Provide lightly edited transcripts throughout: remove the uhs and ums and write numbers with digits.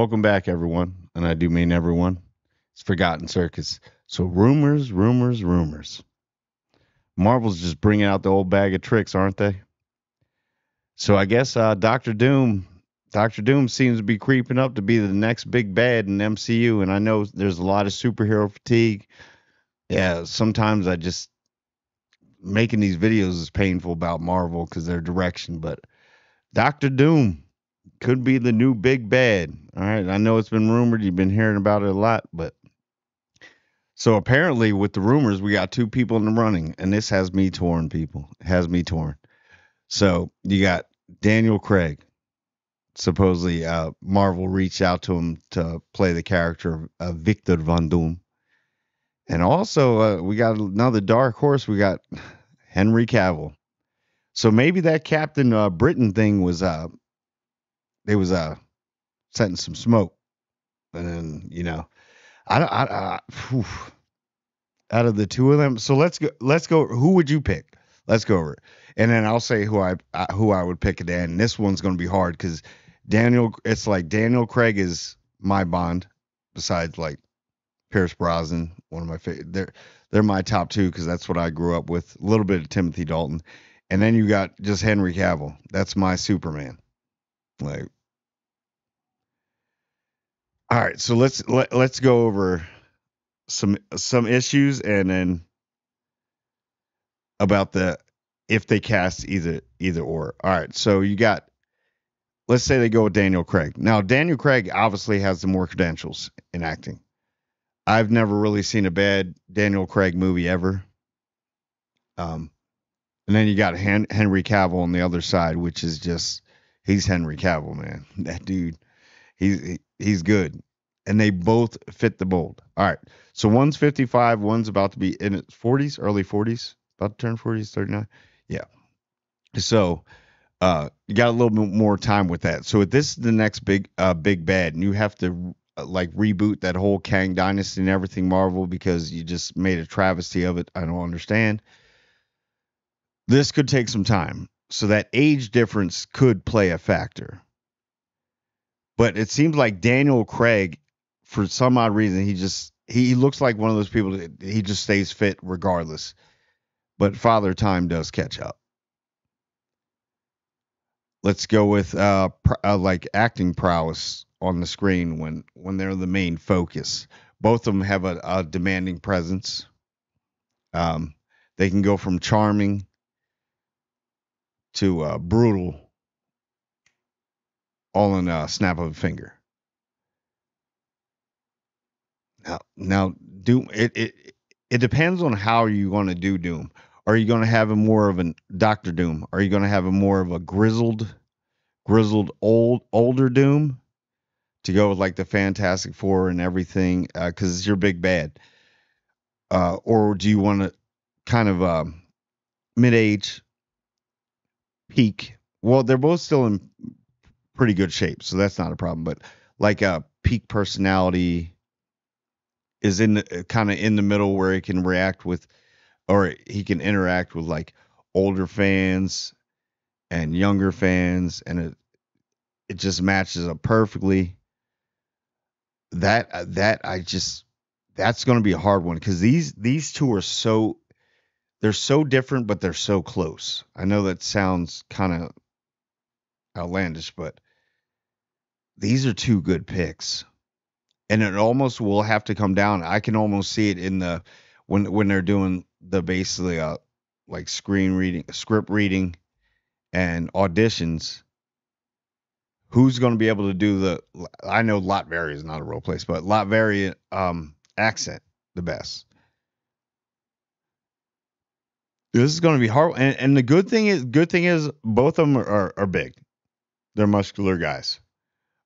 Welcome back, everyone. And I do mean everyone. It's Forgotten Circus. So, rumors, rumors, rumors. Marvel's just bringing out the old bag of tricks, aren't they? So, I guess Doctor Doom seems to be creeping up to be the next big bad in MCU. And I know there's a lot of superhero fatigue. Yeah, sometimes I just making these videos is painful about Marvel because their direction. But Doctor Doom could be the new big bad. All right. I know it's been rumored. You've been hearing about it a lot, but so apparently with the rumors, we got two people in the running, and this has me torn, people. It has me torn. So you got Daniel Craig. Supposedly, Marvel reached out to him to play the character of Victor Von Doom. And also, we got another dark horse. We got Henry Cavill. So maybe that Captain Britain thing was they was setting some smoke, and then whew, out of the two of them. So let's go. Let's go. Who would you pick? Let's go over it, and then I'll say who I would pick at the end. This one's going to be hard because Daniel. It's like Daniel Craig is my Bond, besides like Pierce Brosnan, one of my favorite. They're my top two because that's what I grew up with. A little bit of Timothy Dalton, and then you got just Henry Cavill. That's my Superman. Like, all right, so let's go over some issues and then about the if they cast either or. All right, so you got, let's say they go with Daniel Craig. Now Daniel Craig obviously has the more credentials in acting. I've never really seen a bad Daniel Craig movie ever. Um, and then you got Henry Cavill on the other side, which is just he's Henry Cavill, man. That dude, he's good, and they both fit the mold. All right, so one's 55, one's about to be in its 40s, early 40s, about to turn 40s, 39. Yeah. So you got a little bit more time with that. So this is the next big bad, and you have to like reboot that whole Kang dynasty and everything Marvel because you just made a travesty of it. I don't understand. This could take some time. So that age difference could play a factor. But it seems like Daniel Craig, for some odd reason, he looks like one of those people that he just stays fit regardless. But Father Time does catch up. Let's go with like acting prowess on the screen when they're the main focus. Both of them have a demanding presence. They can go from charming to brutal all in a snap of a finger. Now, Doom. It depends on how you're going to do Doom. Are you going to have him more of an Doctor Doom? Are you going to have him more of a grizzled older Doom to go with like the Fantastic Four and everything? Because it's your big bad. Or do you want to kind of mid age peak? Well, they're both still in pretty good shape, so that's not a problem. But like a peak personality is in the kind of in the middle where he can react with, or he can interact with like older fans and younger fans, and it just matches up perfectly. That I just that's going to be a hard one because these two are they're so different, but they're so close. I know that sounds kind of outlandish, but these are two good picks, and it almost will have to come down. I can almost see it in the when they're doing the basically like screen reading, script reading, and auditions. Who's going to be able to do the? I know Latveria is not a real place, but Latveria accent the best. This is going to be hard, and the good thing is both of them are big. They're muscular guys.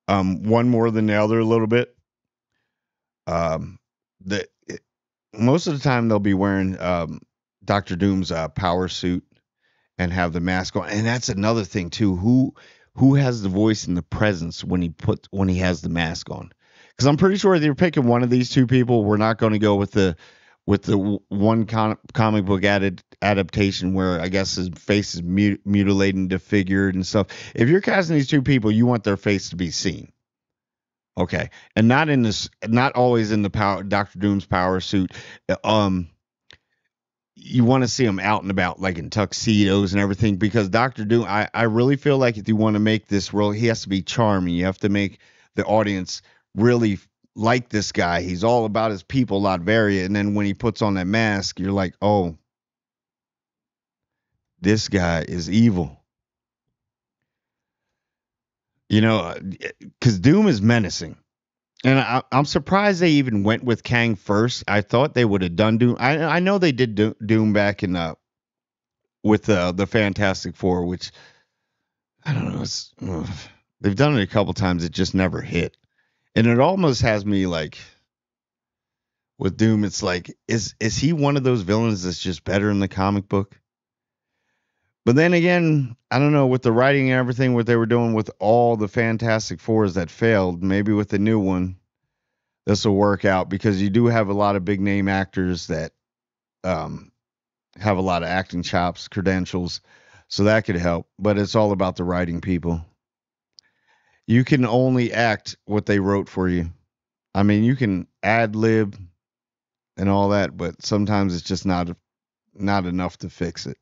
One more than the other a little bit. The Most of the time they'll be wearing Doctor Doom's power suit and have the mask on, and that's another thing too. Who has the voice and the presence when he has the mask on? Because I'm pretty sure if you're picking one of these two people, we're not going to go with the one comic book adaptation where I guess his face is mutilated and disfigured and stuff. If you're casting these two people, you want their face to be seen. Okay, and not in this, not always in the power Doctor Doom's power suit. Um, you want to see him out and about, like in tuxedos and everything, because Doctor Doom. I really feel like if you want to make this role, he has to be charming. You have to make the audience really like this guy. He's all about his people, Latveria, and then when he puts on that mask, you're like, oh, this guy is evil. You know, because Doom is menacing. And I'm surprised they even went with Kang first. I thought they would have done Doom. I know they did Doom back in with the Fantastic Four, which I don't know. They've done it a couple times. It just never hit, and it almost has me like with Doom. It's like is he one of those villains that's just better in the comic book? But then again, I don't know with the writing and everything what they were doing with all the Fantastic Fours that failed. Maybe with the new one this will work out because you do have a lot of big name actors that um, have a lot of acting chops, credentials, so that could help. But it's all about the writing people. You can only act what they wrote for you. I mean, you can ad lib and all that, but sometimes it's just not enough to fix it.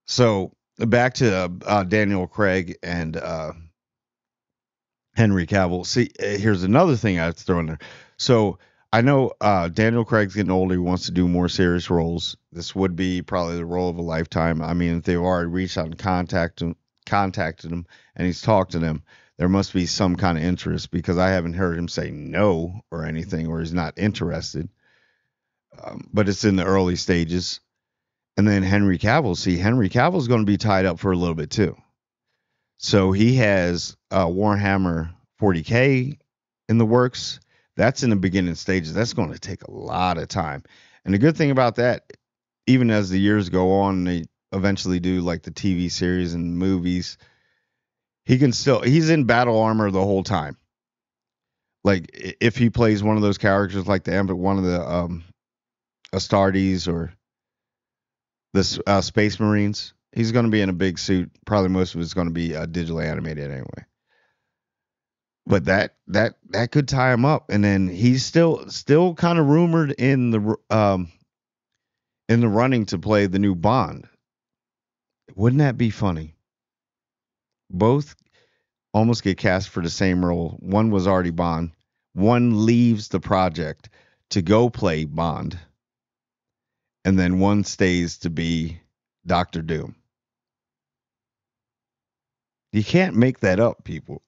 So back to Daniel Craig and Henry Cavill. See, here's another thing I have to throw in there. So I know Daniel Craig's getting older. He wants to do more serious roles. This would be probably the role of a lifetime. I mean, if they've already reached out and contacted him, and he's talked to them, there must be some kind of interest because I haven't heard him say no or anything, or he's not interested. But it's in the early stages. And then Henry Cavill. See, Henry Cavill's going to be tied up for a little bit too. So he has Warhammer 40K in the works. That's in the beginning stages. That's going to take a lot of time. And the good thing about that, even as the years go on, they eventually do like the TV series and movies. He's in battle armor the whole time. Like if he plays one of those characters, like one of the Astartes or the Space Marines, he's going to be in a big suit. Probably most of it's going to be digitally animated anyway. But that could tie him up, and then he's still kind of rumored in the running to play the new Bond. Wouldn't that be funny? Both almost get cast for the same role. One was already Bond. One leaves the project to go play Bond, and then one stays to be Doctor Doom. You can't make that up, people.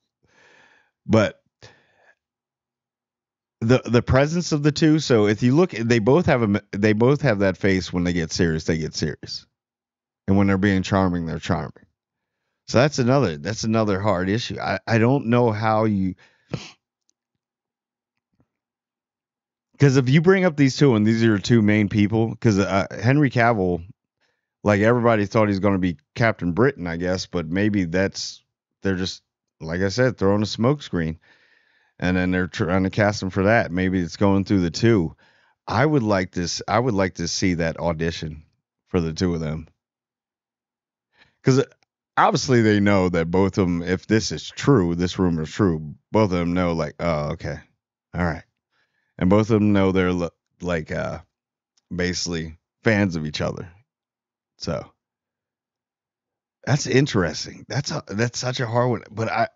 But the presence of the two. So if you look, they both have that face when they get serious. They get serious, and when they're being charming, they're charming. So that's another hard issue. I don't know how you, because if you bring up these two and these are your two main people, because Henry Cavill, like everybody thought he's going to be Captain Britain, I guess, but maybe they're just like I said, throwing a smoke screen, and then they're trying to cast him for that. Maybe it's going through the two. I would like this. I would like to see that audition for the two of them because obviously they know that both of them. If this is true, this rumor is true. Both of them know, like, oh, okay, all right, and both of them know they're like basically fans of each other. So that's interesting. That's such a hard one, but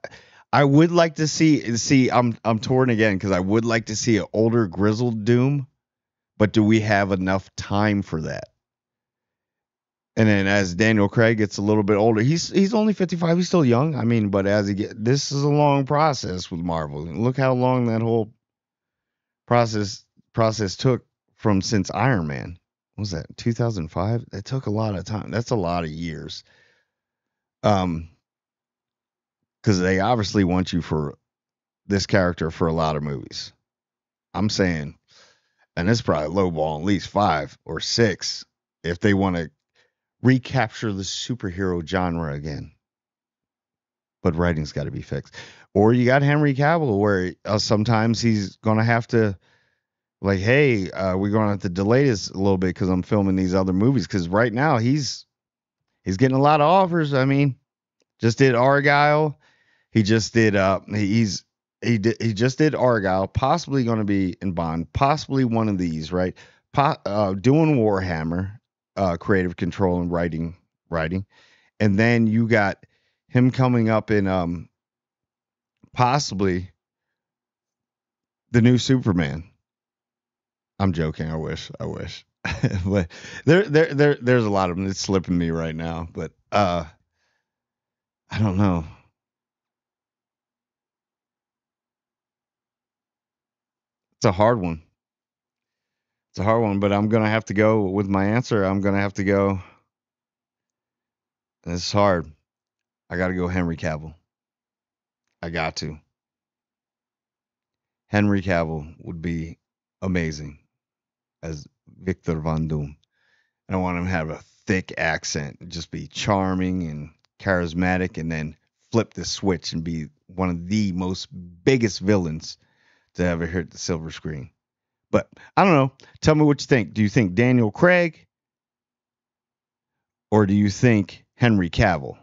I would like to see. I'm torn again because I would like to see an older grizzled Doom, but do we have enough time for that? And then as Daniel Craig gets a little bit older, he's only 55. He's still young. I mean, but this is a long process with Marvel. Look how long that whole process took from since Iron Man. What was that 2005? That took a lot of time. That's a lot of years. Um, because they obviously want you for this character for a lot of movies. I'm saying, and it's probably lowball at least 5 or 6 if they want to recapture the superhero genre again. But writing's got to be fixed. Or you got Henry Cavill, where sometimes he's gonna have to, like, hey, we're gonna have to delay this a little bit because I'm filming these other movies. Because right now he's getting a lot of offers. I mean, just did Argyle. He just did. He just did Argyle. Possibly going to be in Bond. Possibly one of these. Right. Doing Warhammer. Creative control and writing. And then you got him coming up in possibly the new Superman. I'm joking. I wish. I wish. But there's a lot of them. It's slipping me right now. But I don't know. It's a hard one. It's a hard one. But I'm gonna have to go with my answer. I'm gonna have to go. It's hard. I got to go Henry Cavill. I got to. Henry Cavill would be amazing as Victor Von Doom. And I want him to have a thick accent, and just be charming and charismatic, and then flip the switch and be one of the most biggest villains to ever hit the silver screen. But I don't know. Tell me what you think. Do you think Daniel Craig or do you think Henry Cavill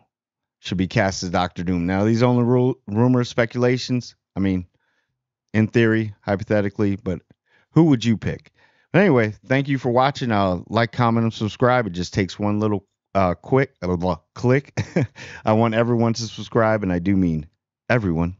should be cast as Doctor Doom? Now, these are only rumors, speculations. I mean, in theory, hypothetically, but who would you pick? But anyway, thank you for watching. Like, comment, and subscribe. It just takes one little quick click. I want everyone to subscribe, and I do mean everyone.